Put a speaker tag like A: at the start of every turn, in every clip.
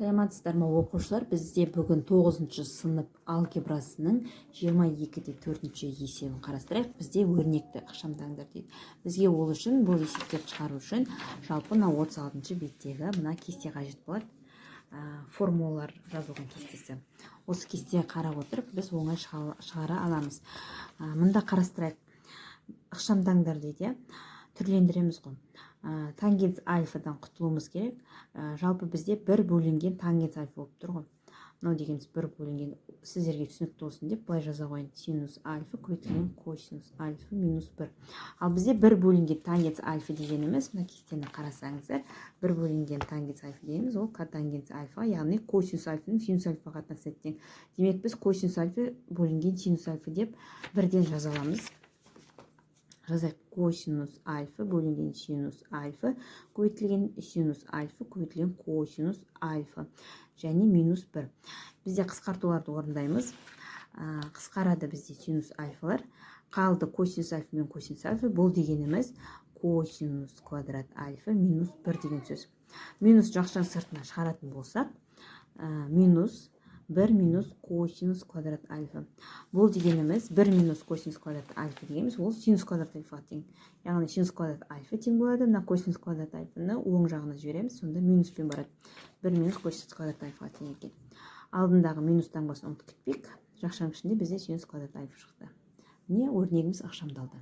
A: Саламатсыздар ма оқушылар, бізде бүгін 9 сынып алгебрасының 22-де 4-ші есебін қарастырайық. Бізде өрнекті ықшамдаңдар дейді. Бізге ол үшін бұл есептерді шығару үшін жалпы 36-шы беттегі мына кесте қажет болады. Формулалар жазылған кестесі. Осы кестеге қарап отырып біз оңай шығара аламыз. Мында қарастырайық. Ықшамдаңдар дейді. Түрлендіреміз ғой. Тангенс альфадан құтылуымыз керек. Жалпы бізде бір бөлінген тангенс альфа болып тұр ғой. Мынау дегеніміз бір бөлінген, сіздерге түсінікті болсын деп былай жаза қояйын. Синус альфа көбейтілген косинус альфа минус 1. Ал бізде бір бөлінген тангенс альфа дегеніміз, мына кестені қарасаңыздар, бір бөлінген тангенс альфа дегеніміз ол котангенс альфа, яғни косинус альфаның синус альфаға қатынасы тең. Демек біз косинус альфа бөлінген синус альфа деп бірден жаза аламыз. Жазайық. Косинус альфа бөлінген синус альфа көбейтілген синус альфа көбейтілген косинус альфа және минус 1. Бізде қысқартуларды орындаймыз. Қысқарады бізде синус альфалар. Қалды косинус альфа мен косинус альфа. Бұл дегеніміз косинус квадрат альфа минус 1 деген сөз. Минус жақшаң сыртына шығаратын болсақ, минус 1 минус косинус квадрат альфа. Бұл дегеніміз 1 минус косинус квадрат альфа дегеніміз ол синус квадрат альфаға тең. Яғни синус квадрат альфа тең болады. Мына косинус квадрат альфаны оң жағына жібереміз. Сонда минуспен барады. 1 минус косинус квадрат альфаға тең екен. Алдындағы минустан басын ұмытып кетпейік. Жақшаның ішінде бізде синус квадрат альфа шықты. Міне өрнегіміз ықшамдалды.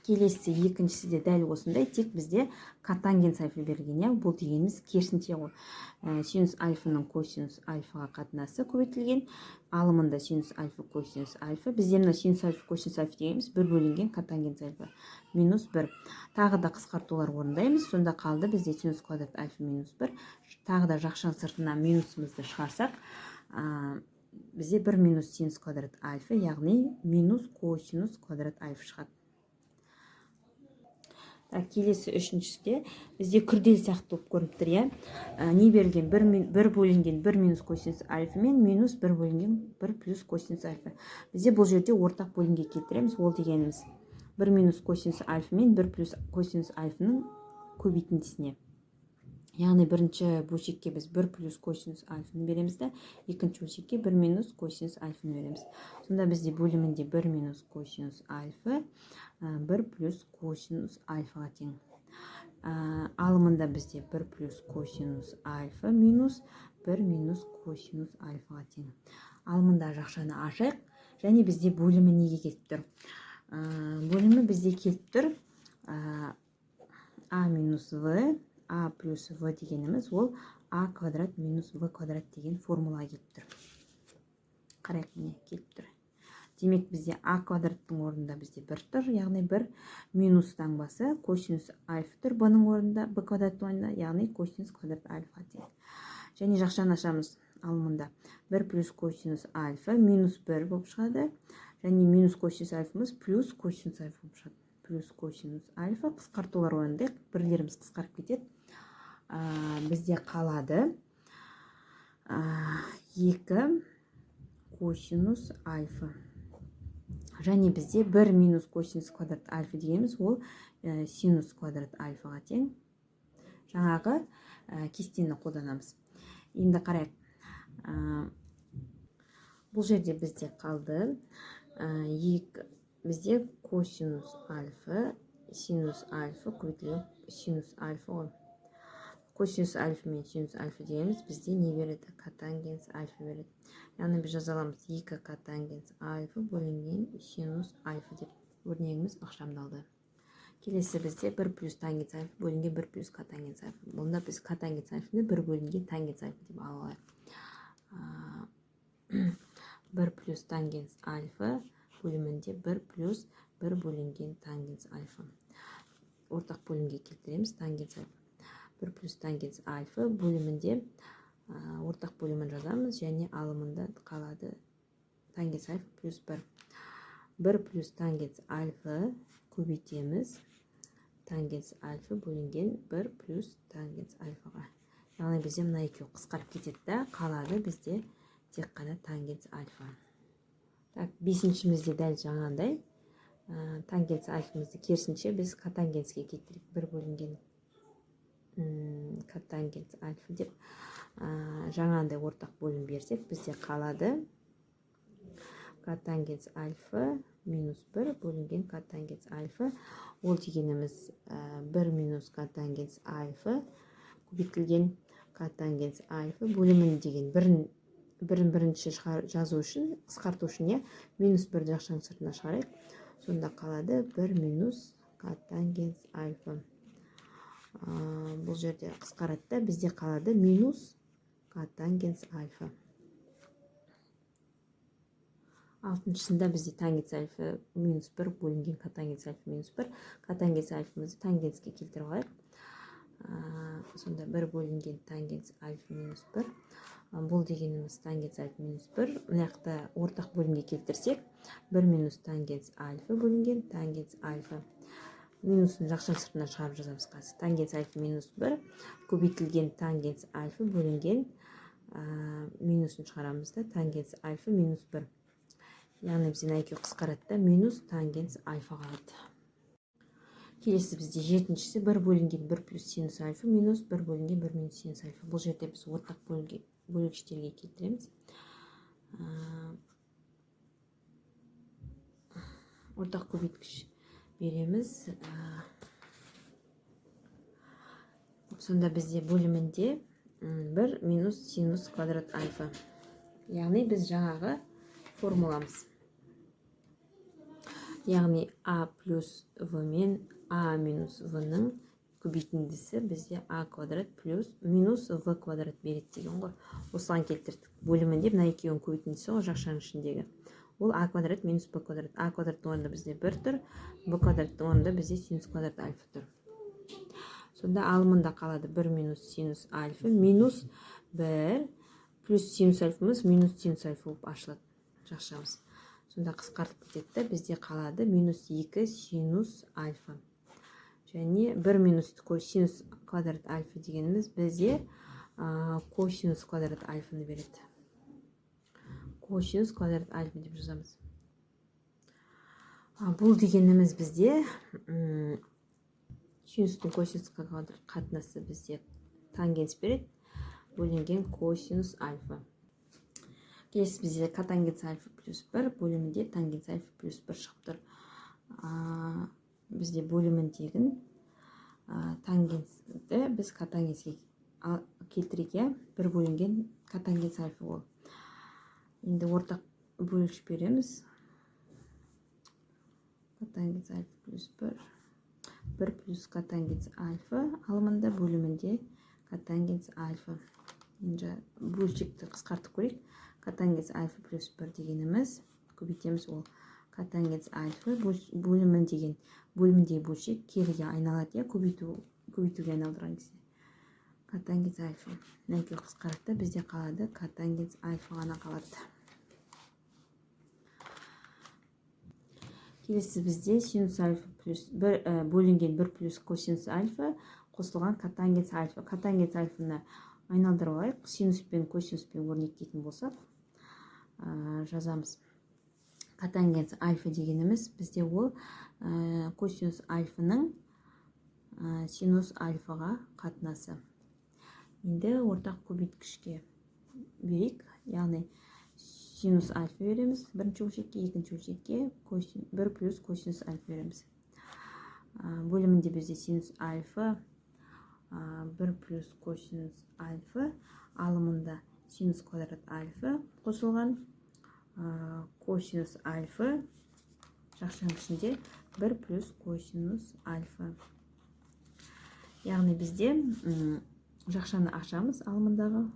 A: Келесі екіншісі де дәл осындай, тек бізде котангенс альфа берілген. Бұл дегеніміз керісінше ғой. Синус альфаның косинус альфаға қатынасы көбейтілген. Алымында синус альфа косинус альфа. Бізде мына синус альфа косинус альфа дегеніміз бір бөлінген котангенс альфа минус 1. Тағы да қысқартулар орындаймыз. Сонда қалды бізде синус квадрат альфа минус 1. Тағы да жақшаң сыртына минусымызды шығарсақ, бізде 1 минус синус квадрат альфа, яғни минус косинус квадрат альфа шығады. Келесі үшіншісінде бізде күрделі сияқты болып көрініп тұр, иә. Не берілген? 1 бөлінген 1 минус косинус альфа мен минус 1 бөлінген 1 плюс косинус альфа. Бізде бұл жерде ортақ бөлінге келтіреміз. Ол дегеніміз 1 минус косинус альфа мен 1 плюс косинус альфаның көбейтіндісіне. Яғни бірінші бөлшекке біз 1 плюс косинус альфаны береміз де, екінші бөлшекке 1 минус косинус альфаны береміз. Сонда бізде бөлімінде 1 минус косинус альфа 1 плюс косинус альфаға тең. Алымында бізде 1 плюс косинус альфа минус 1 минус косинус альфаға тең. Алымында жақшаны ашайық. Және бізде бөлімі неге келіп тұр? Бөлімі бізде келіп тұр а минус в, а плюс в дегеніміз ол а квадрат минус в квадрат деген формулаға келіп тұр. Қарайық, міне келіп тұр. Демек бізде а квадраттың орнында бізде 1 тұр, яғни 1 минус таңбасы косинус альфа тұр, б-ның орнында, б квадраттың орнында, яғни косинус квадрат альфа тең. Және жақшаны ашамыз. Алымында 1 плюс косинус альфа минус 1 болып шығады. Және минус косинус альфамыз плюс косинус альфа болып шығады. Плюс косинус альфа. Қысқартулар орындайық. Бірлеріміз қысқарып кетеді. Бізде қалады 2 косинус альфа. Және бізде 1 минус косинус квадрат альфа дегеніміз ол синус квадрат альфаға тең. Жаңағы кестені қолданамыз. Енді қарайық. Бұл жерде бізде қалды бізде косинус альфа, синус альфа көбейтілген синус альфа ғой. Косинус альфа мен синус альфа дегеніміз бізде не береді? Котангенс альфа береді. Яғни біз жаза аламыз 2 котангенс альфа бөлінген синус альфа деп өрнегіміз ықшамдалды. Келесі бізде 1 плюс тангенс альфа бөлінген 1 плюс котангенс альфа. Бұнда біз котангенс альфаны 1 бөлінген тангенс альфа деп алайық. 1 плюс тангенс альфа бөлімінде 1 плюс 1 бөлінген тангенс альфа. Ортақ бөлімге келтіреміз тангенс альфа. 1 плюс тангенс альфа бөлімінде ортақ бөлімін жазамыз, және алымында қалады тангенс альфа плюс 1. 1 плюс тангенс альфа көбейтеміз тангенс альфа бөлінген 1 плюс тангенс альфаға. Яғни бізде мына екеуі қысқарып кетеді да, қалады бізде тек қана тангенс альфа. Бесіншімізде дәл жаңағындай. Тангенс альфамызды керісінше біз котангенске келтірейік. 1 бөлінген котангенс альфа деп жаңағындай ортақ бөлім берсек бізде қалады котангенс альфа минус 1 бөлінген котангенс альфа. Ол дегеніміз 1 минус котангенс альфа көбейтілген котангенс альфа бөлімін деген бірінші жазу үшін, қысқарту үшін минус 1-ді жақшаның сыртына шығарайық. Сонда қалады 1 минус котангенс альфа. Бұл жерде қысқаратта бізде қалады минус котангенс альфа. Алтыншысында бізде тангенс альфа минус 1 бөлінген котангенс альфа минус 1. Котангенс альфамызды тангенске келтіріп алайық. Сонда 1 бөлінген тангенс альфа минус 1. Бұл дегеніміз тангенс альфа минус 1. Мына жақта ортақ бөлімге келтірсек, 1 минус тангенс альфа бөлінген тангенс альфа. Минусын жақшаның сыртына шығарып жазамыз қазір. Тангенс альфа минус 1 көбейтілген тангенс альфа бөлінген минусын шығарамыз да тангенс альфа минус 1. Яғни бізден екеуі қысқаратта минус тангенс альфа қалады. Келесі бізде жетіншісі 1 бөлінген 1 плюс синус альфа минус 1 бөлінген 1 минус синус альфа. Бұл жерде біз ортақ бөлгіштерге келтіреміз. Ортақ көбейткіш береміз. Сонда бізде бөлімінде 1 минус синус квадрат альфа. Яғни біз жаңағы формуламыз. Яғни а плюс в мен а минус в-ның көбейтіндісі бізде а квадрат плюс минус в квадрат береді деген ғой. Осыған келтірдік. Бөлімінде мына екеуінің көбейтіндісі ғой жақшаның ішіндегі. Ол а квадрат минус б квадрат. А квадраттың орнында бізде 1 тұр, б квадраттың орнында бізде синус квадрат альфа тұр. Сонда алымында қалады 1 минус синус альфа минус 1 плюс синус альфамыз минус синус альфа болып ашылады жақшамыз. Сонда қысқартып кетеді, бізде қалады минус 2 синус альфа. Және 1 минус косинус квадрат альфа дегеніміз бізде косинус квадрат альфаны береді. Косинус квадрат альфа деп жазамыз. Бұл дегеніміз бізде синустың косинусқа қатынасы бізде тангенс береді, бөлінген косинус альфа. Келесі бізде котангенс альфа плюс 1 бөлімінде тангенс альфа плюс 1 шығып тұр. Бізде бөліміндегі тангенсті біз котангенске келтірейік, 1 бөлінген котангенс альфа ол. Енді ортақ бөлгіш береміз. Котангенс альфа плюс 1. 1 плюс котангенс альфа алымында бөлімінде котангенс альфа. Енді бөлшекті қысқартып көрейік. Котангенс альфа плюс 1 дегеніміз көбейтеміз, ол котангенс альфа бөліміндегі бөлшек керіге айналады, көбейтуге айналдырған кезде. Котангенс альфа. Екеуі қысқаратта бізде қалады котангенс альфа ғана қалады. Келесі бізде синус альфа плюс 1 бөлінген 1 плюс косинус альфа қосылған котангенс альфа. Котангенс альфаны айналдырып алайық. Синус пен косинуспен өрнектейтін болсақ, жазамыз. Котангенс альфа дегеніміз бізде ол косинус альфаның синус альфаға қатынасы. Енді ортақ көбейткішке берейік. Яғни синус альфа береміз бірінші өлшекке, екінші өлшекке 1 плюс косинус альфа береміз. Бөлімінде бізде синус альфа 1 плюс косинус альфа, алымында синус квадрат альфа қосылған косинус альфа, жақшаның ішінде 1 плюс косинус альфа. Яғни бізде жақшаны ашамыз, алымындағы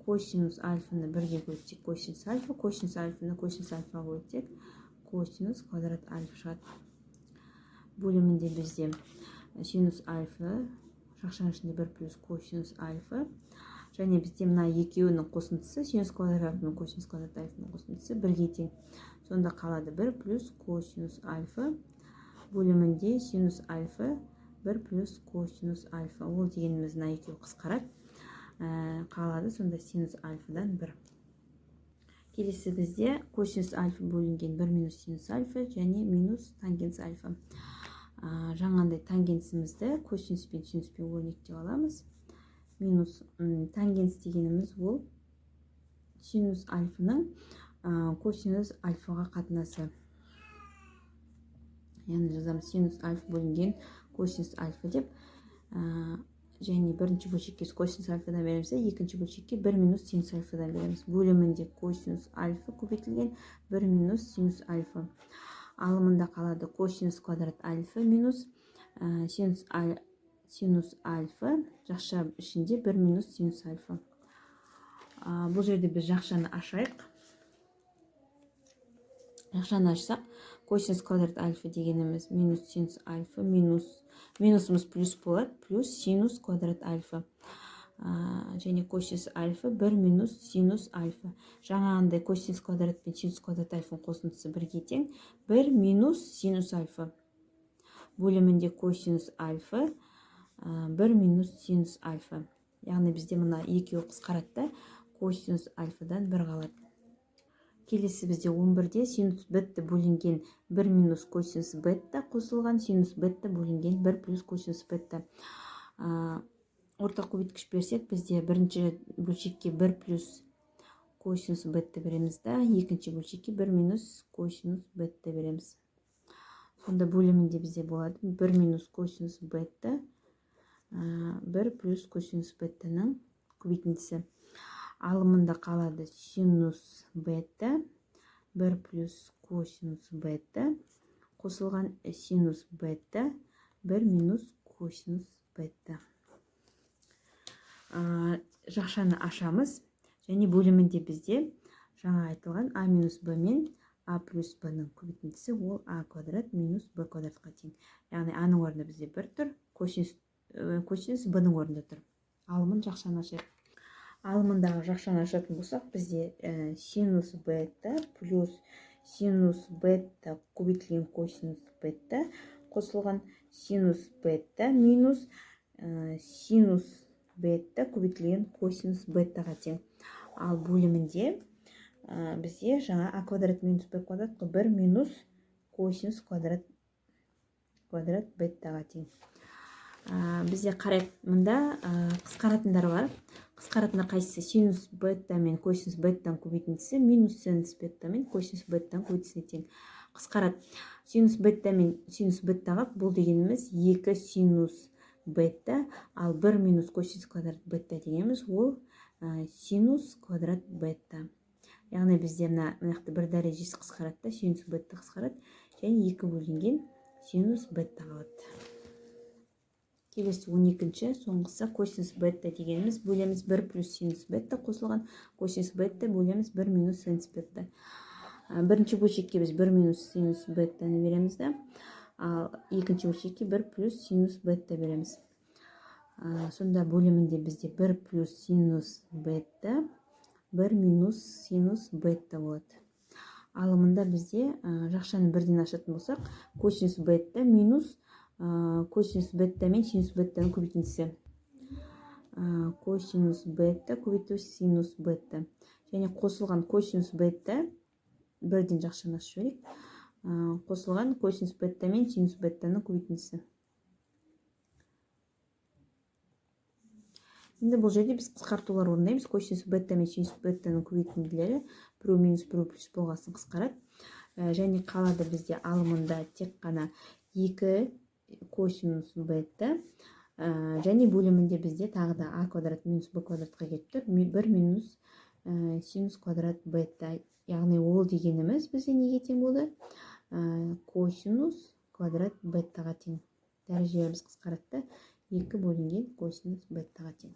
A: косинус альфаны бірге бөлсек косинус альфа, косинус альфаны косинус альфа бөлсек косинус квадрат альфа шығады. Бөлімінде бізде синус альфа, жақшаның ішінде 1 плюс косинус альфа, және бізде мына екеуінің қосындысы синус квадрат альфа мен косинус квадрат альфаның қосындысы бірге тең. Сонда қалады 1 плюс косинус альфа, бөлімінде синус альфа 1 плюс косинус альфа. Ол дегеніміз мына екеуі қысқарады, қалады сонда синус альфадан 1. Келесі бізде косинус альфа бөлінген 1 минус синус альфа және минус тангенс альфа. Жаңағындай тангенсімізді косинус пен синуспен өрнектеп аламыз. минус тангенс дегеніміз ол синус альфаның косинус альфаға қатынасы. Яғни жазамыз синус альфа бөлінген косинус альфа деп. Және бірінші бөлшекке косинус альфадан береміз, екінші бөлшекке 1 минус синус альфадан береміз. Бөлімінде косинус альфа көбейтілген 1 минус синус альфа. Алымында қалады косинус квадрат альфа минус синус альфа, жақша ішінде 1 минус синус альфа. Бұл жерде біз жақшаны ашайық. Жақшаны ашсақ, косинус квадрат альфа дегеніміз минус синус альфа, минусымыз плюс болады, плюс синус квадрат альфа. Және косинус альфа 1 минус синус альфа. Жаңағындай косинус квадрат пен синус квадрат альфаның қосындысы бірге тең 1 минус синус альфа. Бөлімінде косинус альфа 1 минус синус альфа. Яғни бізде мына екеуі қысқарады, косинус альфадан 1 қалады. Келесі бізде 11-де синус бетта бөлінген 1 минус косинус бетта қосылған синус бетта бөлінген 1 плюс косинус бетта. Ортақ көбейткіш берсек, бізде бірінші бөлшекке 1 плюс косинус бетта береміз да, екінші бөлшекке 1 минус косинус бетта береміз. Сонда бөлімінде бізде болады 1 минус косинус бетта 1 плюс косинус беттаның көбейтіндісі. Алымында қалады синус бетта 1 плюс косинус бетта қосылған синус бетта 1 минус косинус бетта. Жақшаны ашамыз, және бөлімінде бізде жаңа айтылған а минус б мен а плюс б-ның көбейтіндісі ол а квадрат минус б квадратқа тең. Яғни а-ның орнында бізде 1 тұр, косинус б-ның орнында тұр. Алымын жақшаны ашайық. Алымындағы жақшаны ашатын болсақ, бізде синус бетта плюс синус бетта көбейтілген косинус бетта қосылған синус бетта минус синус бетта көбейтілген косинус беттаға тең. Ал бөлімінде бізде жаңа а квадрат минус б квадрат 1 минус косинус квадрат беттаға тең. Бізде қарайық, мұнда қысқаратындар бар. Қысқаратындар қайсысы? Синус бетта мен косинус беттан көбейтіндісі минус синус бетта мен косинус беттан көбейтіндісіне тең. Қысқарат синус бетта мен синус беттаға бұл дегеніміз 2 синус бетта, ал 1 минус косинус квадрат бетта дегеніміз ол синус квадрат бетта. Яғни бізде мынақты бір дәрежесі қысқарады, синус бетта қысқарады, және 2 бөлінген синус бетта қалады. Келесі 12-ші соңғысы косинус бетта дегеніміз бөлеміз 1 плюс синус бетта қосылған косинус бетта бөлеміз 1 минус синус бетта. Бірінші бөлшекке біз 1 минус синус беттаны береміз да, ал екінші бөлшекке 1 плюс синус бетта береміз. Сонда бөлімінде бізде 1 плюс синус бетта 1 минус синус бетта болады. Алымында бізде жақшаны бірден ашатын болсақ, косинус бетта минус косинус бетта мен синус беттаның көбейтіндісі. Косинус бетта көбейту синус бетта. Және қосылған косинус бетта, бірден жақшаны ашып жіберейік. Қосылған косинус бетта мен синус беттаның көбейтіндісі. Енді бұл жерде біз қысқартулар орындаймыз. Косинус бетта мен синус беттаның көбейтінділері біреу минус біреу плюс болғасын қысқарады. Және қалады бізде алымында тек қана 2 косинус бетта, және бөлімінде бізде тағы да а квадрат минус б квадратқа кетіп тұр, 1 минус синус квадрат бетта. Яғни ол дегеніміз бізде неге тең болды? Косинус квадрат беттаға тең. Дәрежелеріміз қысқарады, 2 бөлінген косинус беттаға тең.